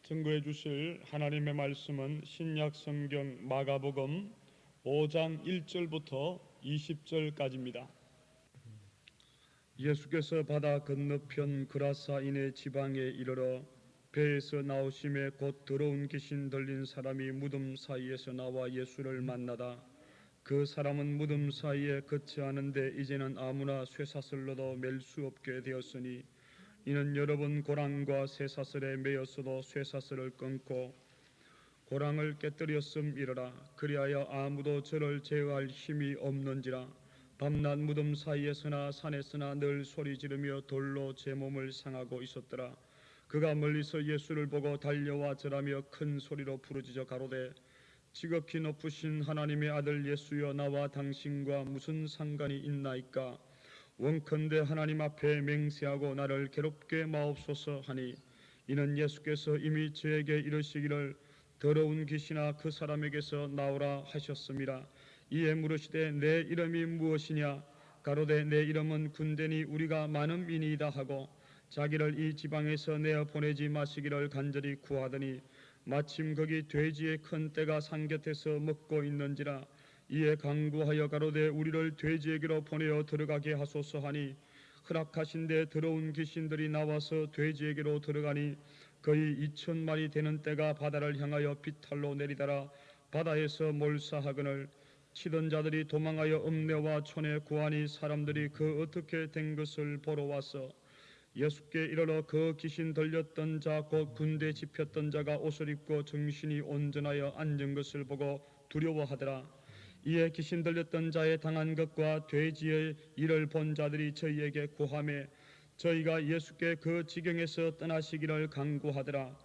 증거해 주실 하나님의 말씀은 신약 성경 마가복음 5장 1절부터 20절까지입니다. 예수께서 바다 건너편 그라사인의 지방에 이르러 배에서 나오심에 곧 더러운 귀신 들린 사람이 무덤 사이에서 나와 예수를 만나다 그 사람은 무덤 사이에 거처하는데 이제는 아무나 쇠사슬로도 맬 수 없게 되었으니 이는 여러 번 고랑과 쇠사슬에 매였어도 쇠사슬을 끊고 고랑을 깨뜨렸음이러라. 그리하여 아무도 저를 제어할 힘이 없는지라. 밤낮 무덤 사이에서나 산에서나 늘 소리 지르며 돌로 제 몸을 상하고 있었더라. 그가 멀리서 예수를 보고 달려와 절하며 큰 소리로 부르짖어 가로되 지극히 높으신 하나님의 아들 예수여, 나와 당신과 무슨 상관이 있나이까? 원컨대 하나님 앞에 맹세하고 나를 괴롭게 마옵소서 하니, 이는 예수께서 이미 저에게 이르시기를 더러운 귀신아 그 사람에게서 나오라 하셨음이라. 이에 물으시되 내 이름이 무엇이냐? 가로되 내 이름은 군대니 우리가 많음이니이다 하고 자기를 이 지방에서 내어 보내지 마시기를 간절히 구하더니 마침 거기 돼지의 큰 떼가 산 곁에서 먹고 있는지라. 이에 간구하여 가로되 우리를 돼지에게로 보내어 들어가게 하소서 하니 허락하신데 더러운 귀신들이 나와서 돼지에게로 들어가니 거의 2,000마리 되는 떼가 바다를 향하여 비탈로 내리다라 바다에서 몰사하거늘 치던 자들이 도망하여 읍내와 촌에 구하니 사람들이 그 어떻게 된 것을 보러 와서 예수께 이르러 그 귀신 들렸던 자 곧 군대 집혔던 자가 옷을 입고 정신이 온전하여 앉은 것을 보고 두려워하더라. 이에 귀신 들렸던 자의 당한 것과 돼지의 일을 본 자들이 저희에게 구하매 저희가 예수께 그 지경에서 떠나시기를 간구하더라.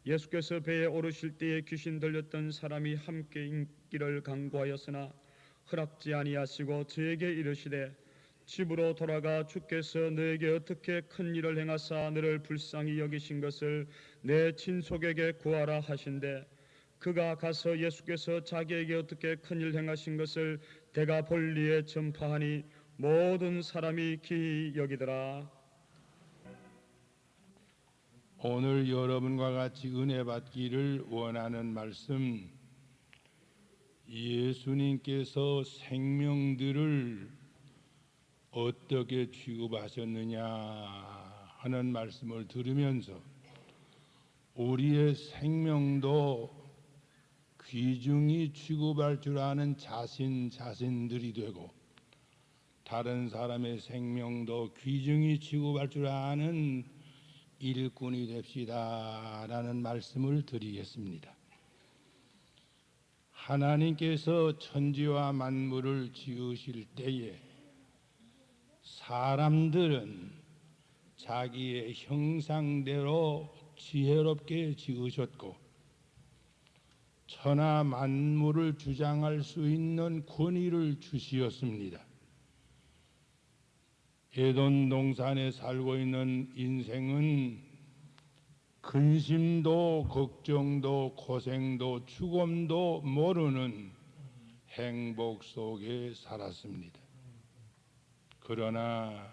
예수께서 배에 오르실 때에 귀신 들렸던 사람이 함께 있기를 간구하였으나 허락지 아니하시고 저에게 이르시되 집으로 돌아가 주께서 너에게 어떻게 큰 일을 행하사 너를 불쌍히 여기신 것을 내 친속에게 구하라 하신대. 그가 가서 예수께서 자기에게 어떻게 큰 일 행하신 것을 데가볼리에 전파하니 모든 사람이 기이 여기더라. 오늘 여러분과 같이 은혜 받기를 원하는 말씀, 예수님께서 생명들을 어떻게 취급하셨느냐 하는 말씀을 들으면서 우리의 생명도 귀중히 취급할 줄 아는 자신들이 되고 다른 사람의 생명도 귀중히 취급할 줄 아는 일꾼이 됩시다 라는 말씀을 드리겠습니다. 하나님께서 천지와 만물을 지으실 때에 사람들은 자기의 형상대로 지혜롭게 지으셨고 천하 만물을 주장할 수 있는 권위를 주시었습니다. 에덴 동산에 살고 있는 인생은 근심도 걱정도 고생도 죽음도 모르는 행복 속에 살았습니다. 그러나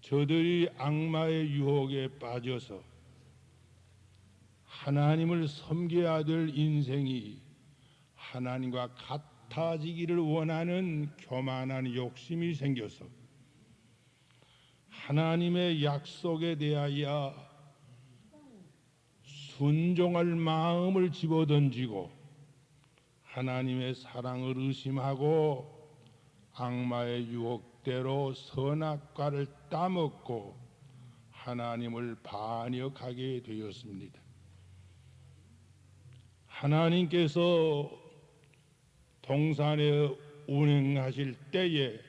저들이 악마의 유혹에 빠져서 하나님을 섬겨야 될 인생이 하나님과 같아지기를 원하는 교만한 욕심이 생겨서 하나님의 약속에 대하여 순종할 마음을 집어던지고 하나님의 사랑을 의심하고 악마의 유혹대로 선악과를 따먹고 하나님을 반역하게 되었습니다. 하나님께서 동산에 운행하실 때에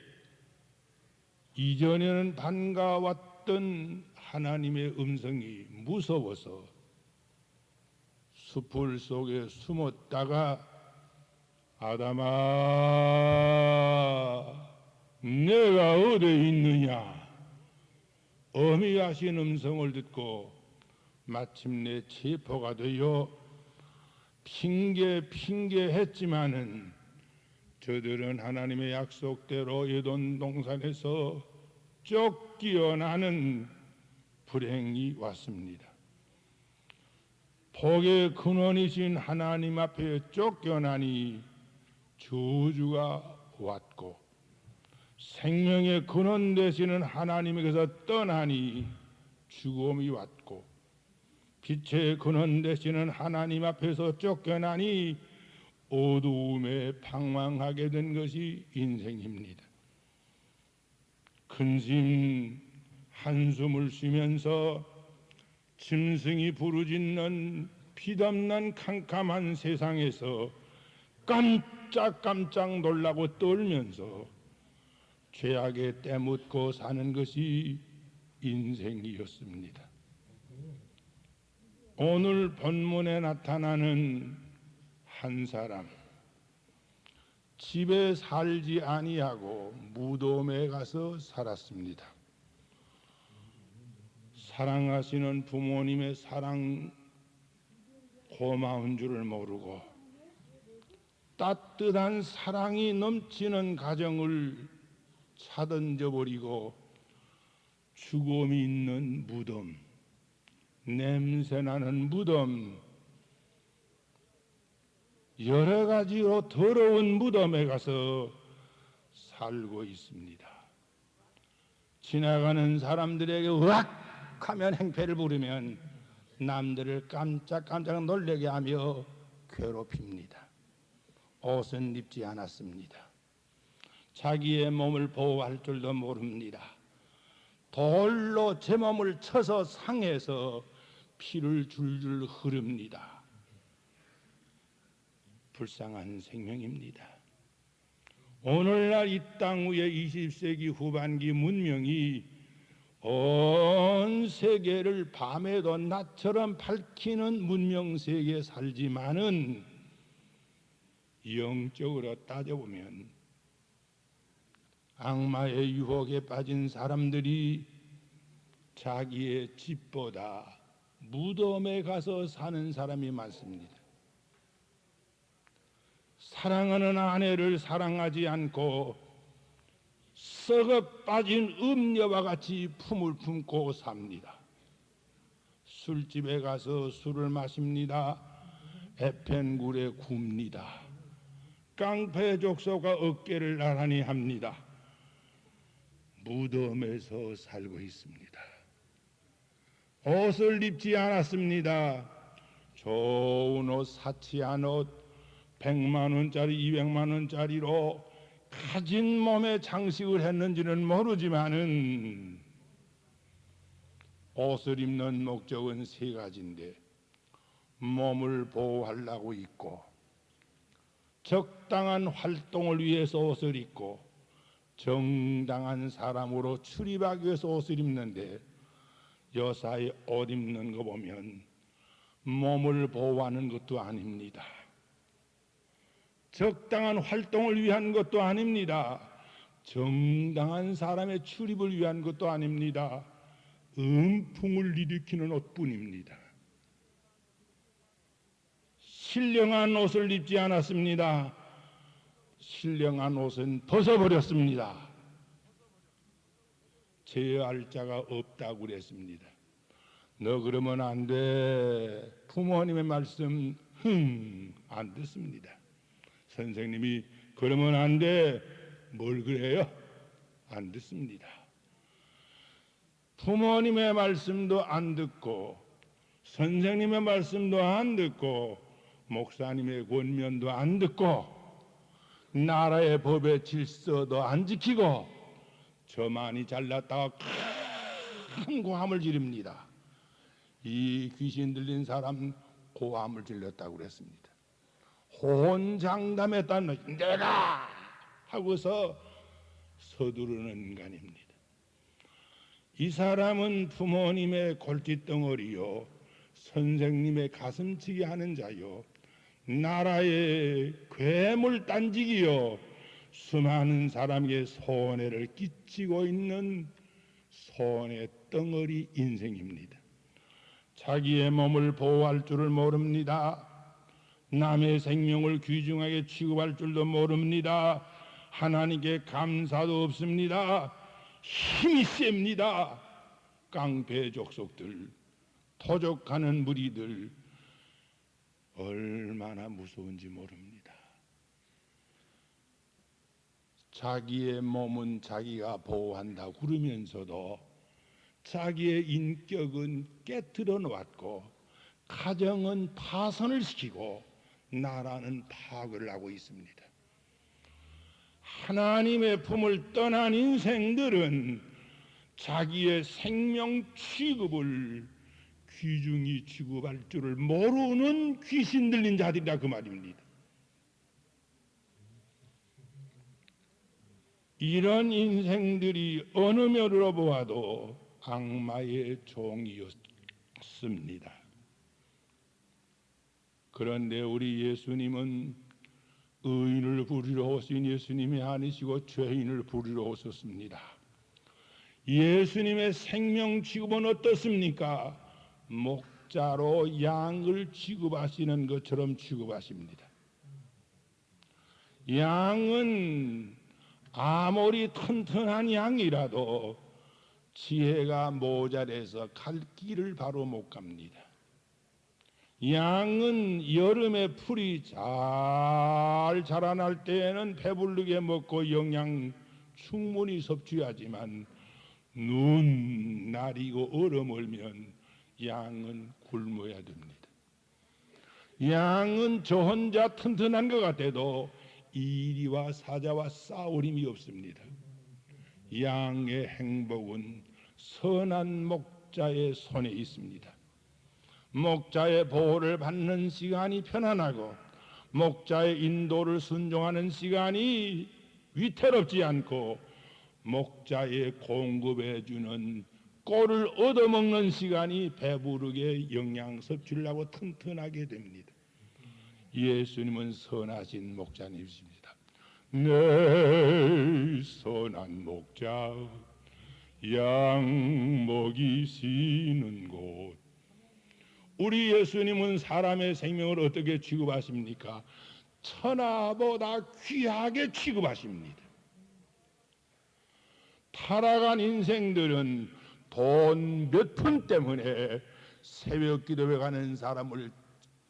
이전에는 반가웠던 하나님의 음성이 무서워서 숲을 속에 숨었다가 아담아 내가 어디 있느냐 어미하신 음성을 듣고 마침내 체포가 되어 핑계했지만은 저들은 하나님의 약속대로 에덴 동산에서 쫓겨나는 불행이 왔습니다. 복의 근원이신 하나님 앞에 쫓겨나니 저주가 왔고, 생명의 근원 되시는 하나님에게서 떠나니 죽음이 왔고, 빛의 근원 되시는 하나님 앞에서 쫓겨나니 어두움에 방황하게 된 것이 인생입니다. 근심 한숨을 쉬면서 짐승이 부르짖는 피담난 캄캄한 세상에서 깜짝깜짝 놀라고 떨면서 죄악에 때묻고 사는 것이 인생이었습니다. 오늘 본문에 나타나는 한 사람, 집에 살지 아니하고 무덤에 가서 살았습니다. 사랑하시는 부모님의 사랑 고마운 줄을 모르고 따뜻한 사랑이 넘치는 가정을 차던져 버리고 죽음이 있는 무덤, 냄새나는 무덤, 여러 가지로 더러운 무덤에 가서 살고 있습니다. 지나가는 사람들에게 으악 하면 행패를 부르면 남들을 깜짝깜짝 놀라게 하며 괴롭힙니다. 옷은 입지 않았습니다. 자기의 몸을 보호할 줄도 모릅니다. 돌로 제 몸을 쳐서 상해서 피를 줄줄 흐릅니다. 불쌍한 생명입니다. 오늘날 이 땅 위에 20세기 후반기 문명이 온 세계를 밤에도 낮처럼 밝히는 문명 세계에 살지만은 영적으로 따져보면 악마의 유혹에 빠진 사람들이 자기의 집보다 무덤에 가서 사는 사람이 많습니다. 사랑하는 아내를 사랑하지 않고 썩어 빠진 음녀와 같이 품을 품고 삽니다. 술집에 가서 술을 마십니다. 에펜굴에 굽니다. 깡패 족소가 어깨를 나란히 합니다. 무덤에서 살고 있습니다. 옷을 입지 않았습니다. 좋은 옷, 사치한 옷, 100만 원짜리, 200만 원짜리로 가진 몸에 장식을 했는지는 모르지만은 옷을 입는 목적은 세 가지인데 몸을 보호하려고 입고, 적당한 활동을 위해서 옷을 입고, 정당한 사람으로 출입하기 위해서 옷을 입는데, 여사의 옷 입는 거 보면 몸을 보호하는 것도 아닙니다. 적당한 활동을 위한 것도 아닙니다. 정당한 사람의 출입을 위한 것도 아닙니다. 음풍을 일으키는 옷뿐입니다. 신령한 옷을 입지 않았습니다. 신령한 옷은 벗어버렸습니다. 제어할 자가 없다고 그랬습니다. 너 그러면 안 돼. 부모님의 말씀 안 듣습니다. 선생님이 그러면 안 돼. 뭘 그래요? 안 듣습니다. 부모님의 말씀도 안 듣고, 선생님의 말씀도 안 듣고, 목사님의 권면도 안 듣고, 나라의 법의 질서도 안 지키고, 저만이 잘났다가 큰 고함을 지릅니다. 이 귀신 들린 사람 고함을 질렀다고 그랬습니다. 호언장담했다는 내가 하고서 서두르는 인간입니다. 이 사람은 부모님의 골칫덩어리요, 선생님의 가슴치기 하는 자요, 나라의 괴물 딴지기요, 수많은 사람에게 손해를 끼치고 있는 손해 덩어리 인생입니다. 자기의 몸을 보호할 줄을 모릅니다. 남의 생명을 귀중하게 취급할 줄도 모릅니다. 하나님께 감사도 없습니다. 힘이 셉니다. 깡패 족속들, 토족하는 무리들, 얼마나 무서운지 모릅니다. 자기의 몸은 자기가 보호한다 그러면서도 자기의 인격은 깨트려 놓았고 가정은 파선을 시키고 나라는 파악을 하고 있습니다. 하나님의 품을 떠난 인생들은 자기의 생명 취급을 귀중히 취급할 줄을 모르는 귀신 들린 자들이라 그 말입니다. 이런 인생들이 어느 면으로 보아도 악마의 종이었습니다. 그런데 우리 예수님은 의인을 부리러 오신 예수님이 아니시고 죄인을 부리러 오셨습니다. 예수님의 생명 취급은 어떻습니까? 목자로 양을 취급하시는 것처럼 취급하십니다. 양은 아무리 튼튼한 양이라도 지혜가 모자라서 갈 길을 바로 못 갑니다. 양은 여름에 풀이 잘 자라날 때에는 배부르게 먹고 영양 충분히 섭취하지만 눈 날이고 얼음 얼면 양은 굶어야 됩니다. 양은 저 혼자 튼튼한 것 같아도 이리와 사자와 싸울 힘이 없습니다. 양의 행복은 선한 목자의 손에 있습니다. 목자의 보호를 받는 시간이 편안하고 목자의 인도를 순종하는 시간이 위태롭지 않고 목자의 공급해 주는 꼴을 얻어먹는 시간이 배부르게 영양 섭취를 하고 튼튼하게 됩니다. 예수님은 선하신 목자님이십니다. 내 선한 목자 양 먹이시는 곳. 우리 예수님은 사람의 생명을 어떻게 취급하십니까? 천하보다 귀하게 취급하십니다. 타락한 인생들은 돈 몇 푼 때문에 새벽 기도에 가는 사람을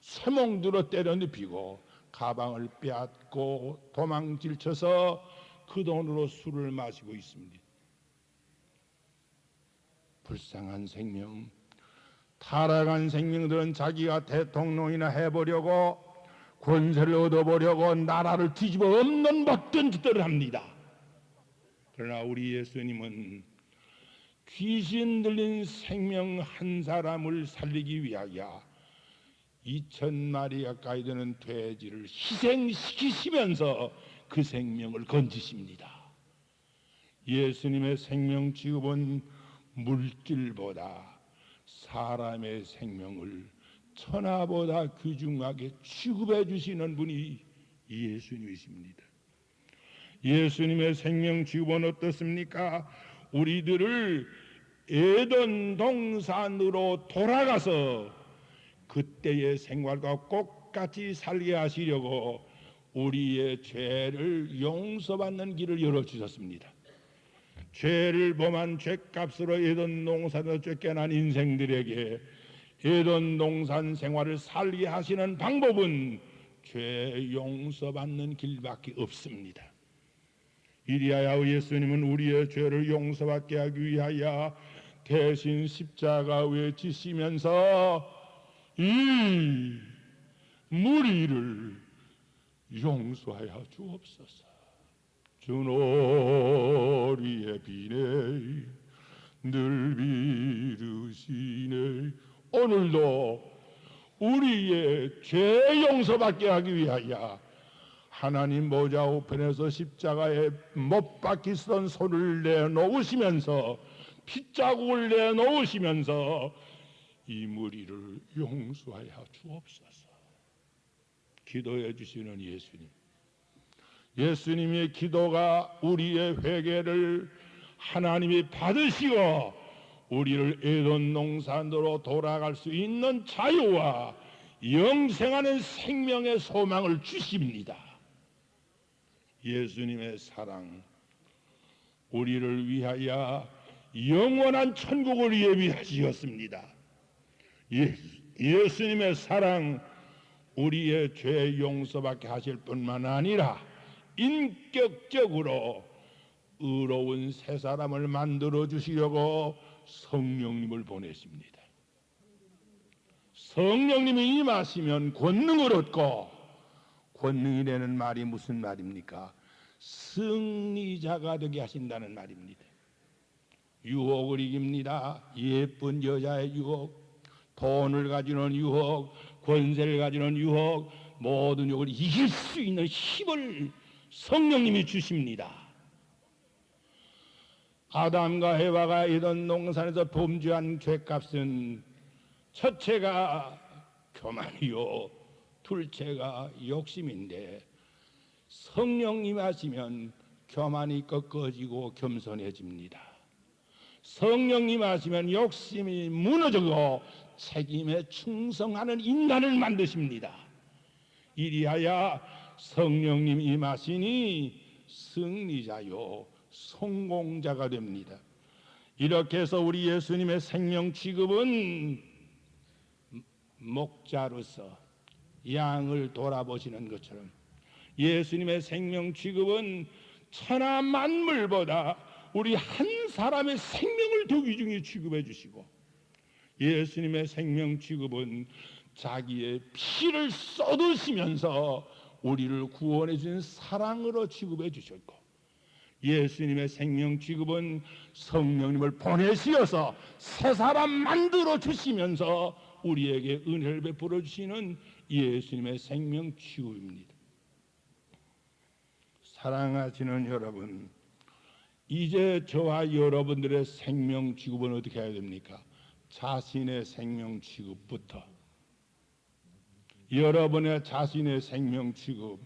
쇠몽들어 때려 눕히고 가방을 빼앗고 도망질 쳐서 그 돈으로 술을 마시고 있습니다. 불쌍한 생명, 타락한 생명들은 자기가 대통령이나 해보려고 권세를 얻어보려고 나라를 뒤집어 엎는 못된 짓들을 합니다. 그러나 우리 예수님은 귀신 들린 생명 한 사람을 살리기 위하여 2,000마리 가까이 되는 돼지를 희생시키시면서 그 생명을 건지십니다. 예수님의 생명 취급은 물질보다 사람의 생명을 천하보다 귀중하게 취급해 주시는 분이 예수님이십니다. 예수님의 생명 취급은 어떻습니까? 우리들을 에덴 동산으로 돌아가서 그때의 생활과 똑같이 살게 하시려고 우리의 죄를 용서받는 길을 열어주셨습니다. 죄를 범한 죄값으로 에덴 동산에서 쫓겨난 인생들에게 에덴 동산 생활을 살게 하시는 방법은 죄 용서받는 길밖에 없습니다. 이리하여 예수님은 우리의 죄를 용서받게 하기 위하여 대신 십자가에 지시면서 이 무리를 용서하여 주옵소서. 주노리의 비네 늘 비르시네. 오늘도 우리의 죄 용서받게 하기 위하여 하나님 보좌 우편에서 십자가에 못 박히던 손을 내놓으시면서 핏자국을 내놓으시면서 이 무리를 용서하여 주옵소서. 기도해 주시는 예수님. 예수님의 기도가 우리의 회개를 하나님이 받으시고 우리를 에덴 동산으로 돌아갈 수 있는 자유와 영생하는 생명의 소망을 주십니다. 예수님의 사랑, 우리를 위하여 영원한 천국을 예비하시었습니다. 예수님의 사랑, 우리의 죄 용서받게 하실 뿐만 아니라 인격적으로 의로운 새 사람을 만들어 주시려고 성령님을 보내십니다. 성령님이 임하시면 권능을 얻고, 권능이라는 말이 무슨 말입니까? 승리자가 되게 하신다는 말입니다. 유혹을 이깁니다. 예쁜 여자의 유혹, 돈을 가지는 유혹, 권세를 가지는 유혹, 모든 유혹을 이길 수 있는 힘을 성령님이 주십니다. 아담과 해와가 이던 농산에서 범죄한 죄값은 첫째가 교만이요, 둘째가 욕심인데, 성령님 하시면 교만이 꺾어지고 겸손해집니다. 성령님 하시면 욕심이 무너지고 책임에 충성하는 인간을 만드십니다. 이리하여 성령님 임하시니 승리자요 성공자가 됩니다. 이렇게 해서 우리 예수님의 생명 취급은 목자로서 양을 돌아보시는 것처럼, 예수님의 생명 취급은 천하 만물보다 우리 한 사람의 생명을 더 귀중히 취급해 주시고, 예수님의 생명 취급은 자기의 피를 쏟으시면서 우리를 구원해 주신 사랑으로 취급해 주셨고, 예수님의 생명 취급은 성령님을 보내시어서 새 사람 만들어 주시면서 우리에게 은혜를 베풀어 주시는 예수님의 생명 취급입니다. 사랑하시는 여러분, 이제 저와 여러분들의 생명 취급은 어떻게 해야 됩니까? 자신의 생명 취급부터, 여러분의 자신의 생명 취급,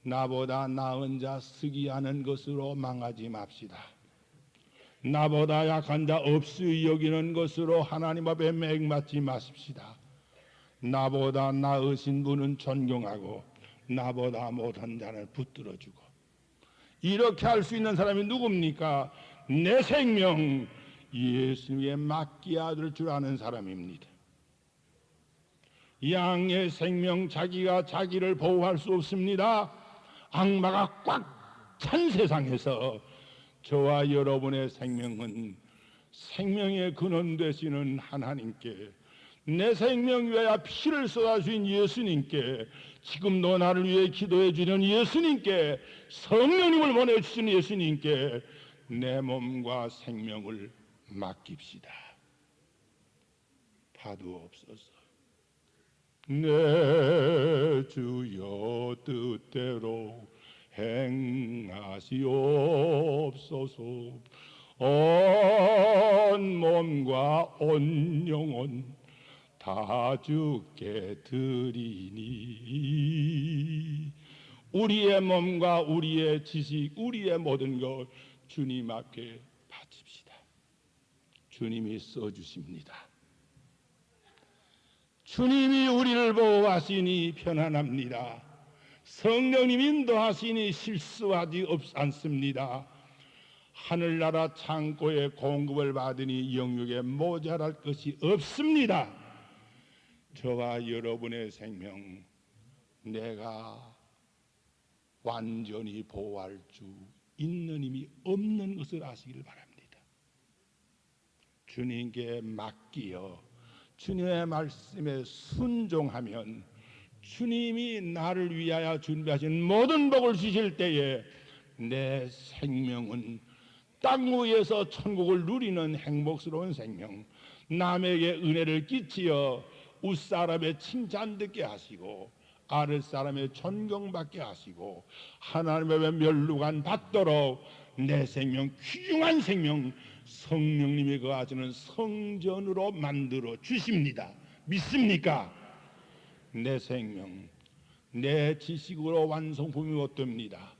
나보다 나은 자 쓰기하는 것으로 망하지 맙시다. 나보다 약한 자 없이 여기는 것으로 하나님 앞에 맹맞지 마십시다. 나보다 나으신 분은 존경하고 나보다 못한 자는 붙들어주고, 이렇게 할 수 있는 사람이 누굽니까? 내 생명 예수님에 맡겨야 될 줄 아는 사람입니다. 양의 생명 자기가 자기를 보호할 수 없습니다. 악마가 꽉 찬 세상에서 저와 여러분의 생명은 생명의 근원 되시는 하나님께, 내 생명 위하여 피를 쏟아주신 예수님께, 지금도 나를 위해 기도해 주는 예수님께, 성령님을 보내주신 예수님께 내 몸과 생명을 맡깁시다. 파두옵소서. 내 주여 뜻대로 행하시옵소서. 온 몸과 온 영혼 다 주께 드리니, 우리의 몸과 우리의 지식, 우리의 모든 것 주님 앞에 바칩시다. 주님이 써주십니다. 주님이 우리를 보호하시니 편안합니다. 성령님 인도하시니 실수하지 않습니다. 하늘나라 창고에 공급을 받으니 영육에 모자랄 것이 없습니다. 저와 여러분의 생명 내가 완전히 보호할 수 있는 힘이 없는 것을 아시길 바랍니다. 주님께 맡기어 주님의 말씀에 순종하면 주님이 나를 위하여 준비하신 모든 복을 주실 때에 내 생명은 땅 위에서 천국을 누리는 행복스러운 생명, 남에게 은혜를 끼치어 윗사람의 칭찬 듣게 하시고 아랫사람의 존경받게 하시고 하나님의 면류관 받도록 내 생명, 귀중한 생명, 성령님이 거하시는 성전으로 만들어 주십니다. 믿습니까? 내 생명, 내 지식으로 완성품이 못 됩니다.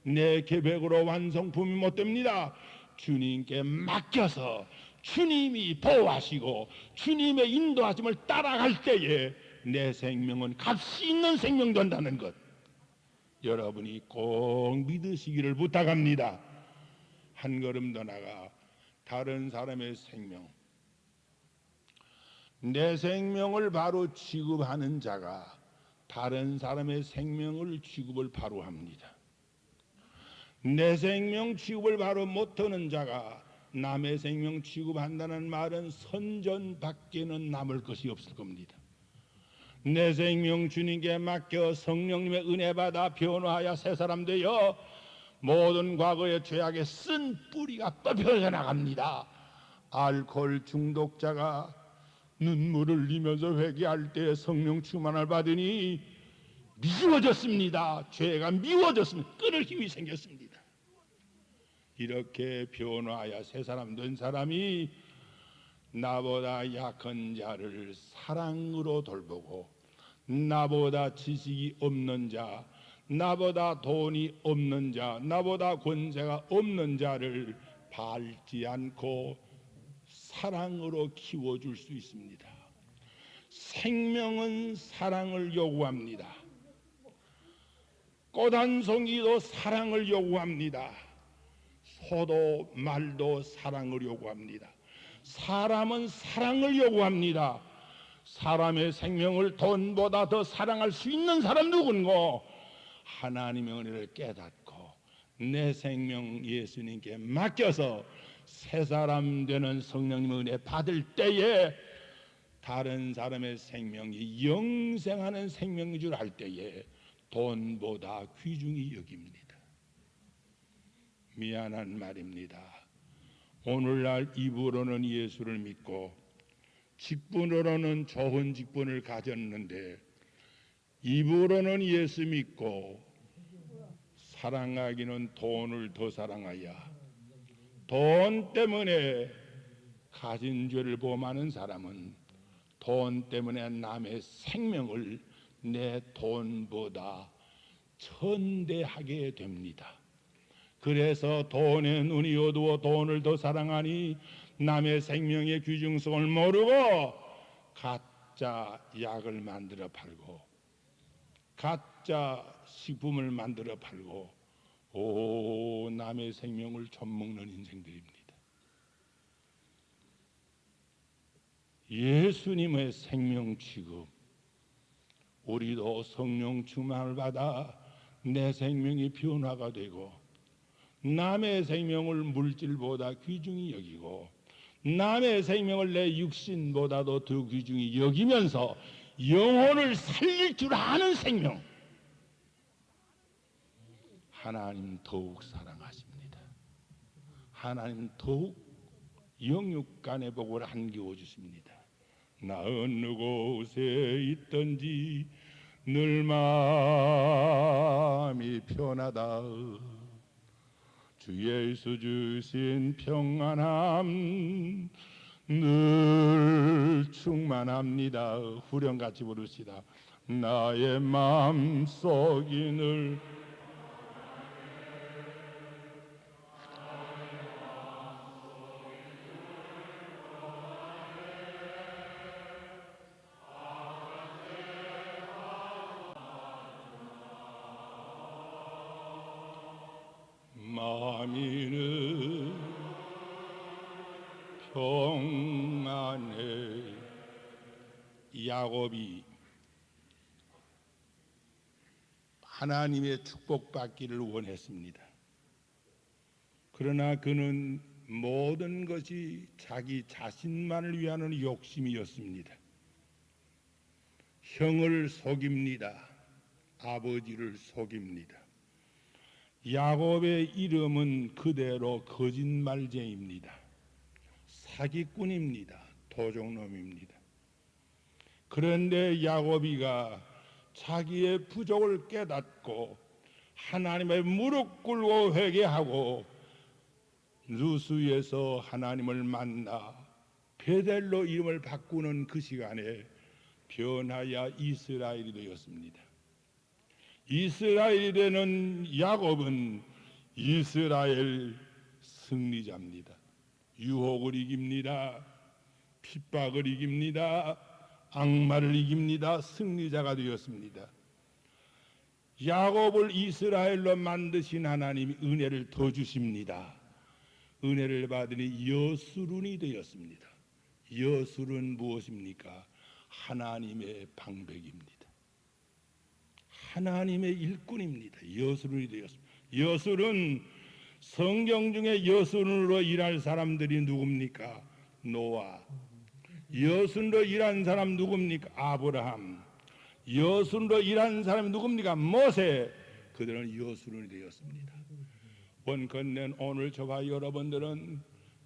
내 계획으로 완성품이 못 됩니다. 주님께 맡겨서 주님이 보호하시고 주님의 인도하심을 따라갈 때에 내 생명은 값이 있는 생명 된다는 것, 여러분이 꼭 믿으시기를 부탁합니다. 한 걸음 더 나가 다른 사람의 생명, 내 생명을 바로 취급하는 자가 다른 사람의 생명을 취급을 바로 합니다. 내 생명 취급을 바로 못하는 자가 남의 생명 취급한다는 말은 선전밖에는 남을 것이 없을 겁니다. 내 생명 주님께 맡겨 성령님의 은혜 받아 변화하여 새 사람 되어 모든 과거의 죄악의 쓴 뿌리가 뽑혀져 나갑니다. 알코올 중독자가 눈물을 흘리면서 회개할 때 성령 충만을 받으니 미워졌습니다. 죄가 미워졌습니다. 끊을 힘이 생겼습니다. 이렇게 변화하여 새 사람 된 사람이 나보다 약한 자를 사랑으로 돌보고 나보다 지식이 없는 자, 나보다 돈이 없는 자, 나보다 권세가 없는 자를 밟지 않고 사랑으로 키워줄 수 있습니다. 생명은 사랑을 요구합니다. 꽃 한 송이도 사랑을 요구합니다. 소도 말도 사랑을 요구합니다. 사람은 사랑을 요구합니다. 사람의 생명을 돈보다 더 사랑할 수 있는 사람 누군고? 하나님의 은혜를 깨닫고 내 생명 예수님께 맡겨서 새 사람 되는 성령님의 은혜 받을 때에 다른 사람의 생명이 영생하는 생명인 줄 알 때에 돈보다 귀중히 여깁니다. 미안한 말입니다. 오늘날 입으로는 예수를 믿고 직분으로는 좋은 직분을 가졌는데 입으로는 예수 믿고 사랑하기는 돈을 더 사랑하여 돈 때문에 가진 죄를 범하는 사람은 돈 때문에 남의 생명을 내 돈보다 천대하게 됩니다. 그래서 돈에 눈이 어두워 돈을 더 사랑하니 남의 생명의 귀중성을 모르고 가짜 약을 만들어 팔고 가짜 식품을 만들어 팔고 남의 생명을 처먹는 인생들입니다. 예수님의 생명 취급, 우리도 성령 충만을 받아 내 생명이 변화가 되고 남의 생명을 물질보다 귀중히 여기고 남의 생명을 내 육신보다도 더 귀중히 여기면서 영혼을 살릴 줄 아는 생명, 하나님 더욱 사랑하십니다. 하나님 더욱 영육간의 복을 안겨워 주십니다. 나 어느 곳에 있든지 늘 마음이 편하다. 주 예수 주신 평안함 늘 충만합니다. 후렴같이 부르시다. 나의 마음속이 늘 마음이는 평안해. 야곱이 하나님의 축복받기를 원했습니다. 그러나 그는 모든 것이 자기 자신만을 위한 욕심이었습니다. 형을 속입니다. 아버지를 속입니다. 야곱의 이름은 그대로 거짓말쟁이입니다. 사기꾼입니다. 도적놈입니다. 그런데 야곱이가 자기의 부족을 깨닫고 하나님의 무릎 꿇고 회개하고 루스에서 하나님을 만나 베델로 이름을 바꾸는 그 시간에 변하여 이스라엘이 되었습니다. 이스라엘이 되는 야곱은 이스라엘 승리자입니다. 유혹을 이깁니다. 핍박을 이깁니다. 악마를 이깁니다. 승리자가 되었습니다. 야곱을 이스라엘로 만드신 하나님이 은혜를 더 주십니다. 은혜를 받으니 여수룬이 되었습니다. 여술은 무엇입니까? 하나님의 방백입니다. 하나님의 일꾼입니다. 여술이 되었습니다. 여술은 성경 중에 여술로 일할 사람들이 누굽니까? 노아. 여술로 일한 사람 누굽니까? 아브라함. 여술로 일한 사람이 누굽니까? 모세. 그들은 여술이 되었습니다. 원컨대 오늘 저와 여러분들은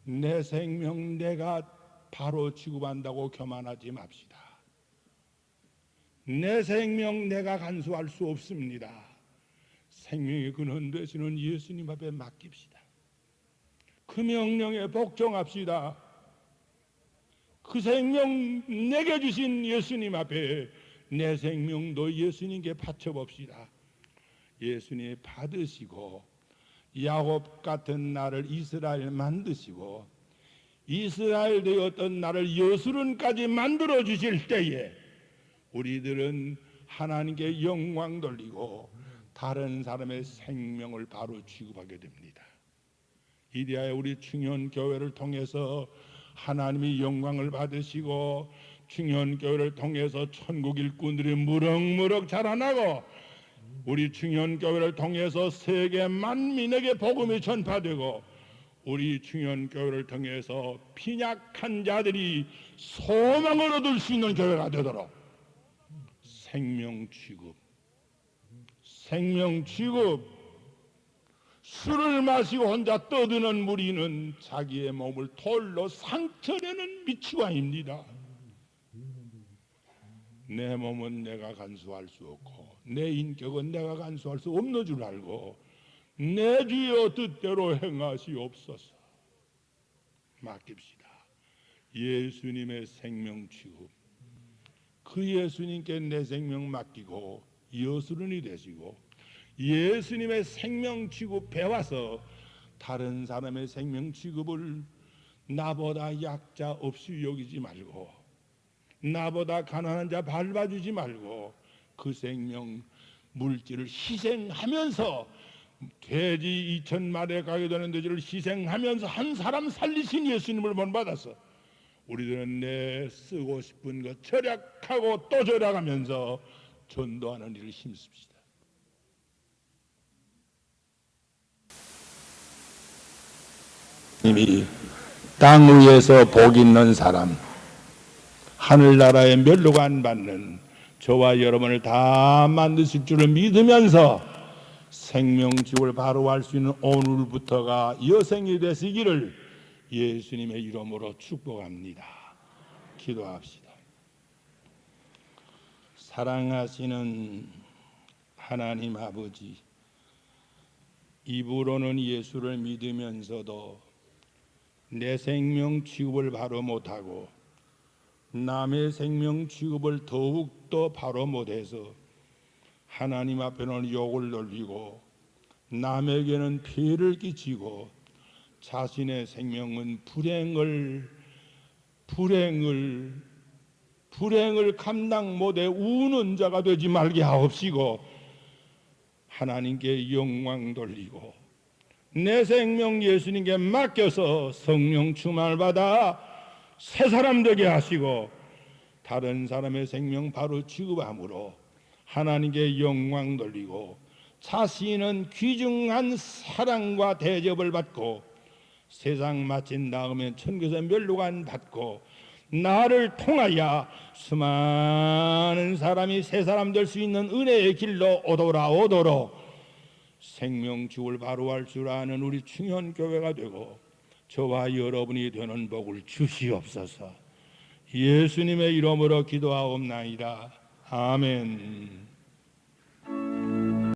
내 생명 내가 바로 취급한다고 교만하지 맙시다. 내 생명 내가 간수할 수 없습니다. 생명의 근원 되시는 예수님 앞에 맡깁시다. 그 명령에 복종합시다. 그 생명 내게 주신 예수님 앞에 내 생명도 예수님께 바쳐봅시다. 예수님 받으시고 야곱 같은 나를 이스라엘 만드시고 이스라엘 되었던 나를 여수론까지 만들어 주실 때에 우리들은 하나님께 영광 돌리고 다른 사람의 생명을 바로 취급하게 됩니다. 이리하여 우리 충현교회를 통해서 하나님이 영광을 받으시고 충현교회를 통해서 천국 일꾼들이 무럭무럭 자라나고 우리 충현교회를 통해서 세계 만민에게 복음이 전파되고 우리 충현교회를 통해서 빈약한 자들이 소망을 얻을 수 있는 교회가 되도록 생명 취급 술을 마시고 혼자 떠드는 무리는 자기의 몸을 돌로 상처내는 미치광입니다. 내 몸은 내가 간수할 수 없고 내 인격은 내가 간수할 수 없는 줄 알고 내 주여 뜻대로 행하시옵소서. 맡깁시다. 예수님의 생명 취급. 그 예수님께 내 생명 맡기고 여수론이 되시고 예수님의 생명 취급 배워서 다른 사람의 생명 취급을 나보다 약자 없이 여기지 말고 나보다 가난한 자 밟아주지 말고 그 생명 물질을 희생하면서 돼지 2,000마리에 가게 되는 돼지를 희생하면서 한 사람 살리신 예수님을 본받아서 우리들은 내 쓰고 싶은 것 절약하고 또 절약하면서 전도하는 일을 힘씁시다. 이미 땅 위에서 복 있는 사람 하늘나라의 멸류가 안 받는 저와 여러분을 다 만드실 줄을 믿으면서 생명지옥을 바로 할 수 있는 오늘부터가 여생이 되시기를 예수님의 이름으로 축복합니다. 기도합시다. 사랑하시는 하나님 아버지, 입으로는 예수를 믿으면서도 내 생명 취급을 바로 못하고 남의 생명 취급을 더욱더 바로 못해서 하나님 앞에는 욕을 돌리고 남에게는 피해를 끼치고 자신의 생명은 불행을 감당 못해 우는 자가 되지 말게 하옵시고 하나님께 영광 돌리고 내 생명 예수님께 맡겨서 성령 충만을 받아 새 사람 되게 하시고 다른 사람의 생명 바로 취급함으로 하나님께 영광 돌리고 자신은 귀중한 사랑과 대접을 받고 세상 마친 다음에 천국에서 멸류관 받고 나를 통하여 수많은 사람이 새 사람 될 수 있는 은혜의 길로 오도록 생명주를 바로 할 줄 아는 우리 충현교회가 되고 저와 여러분이 되는 복을 주시옵소서. 예수님의 이름으로 기도하옵나이다. 아멘.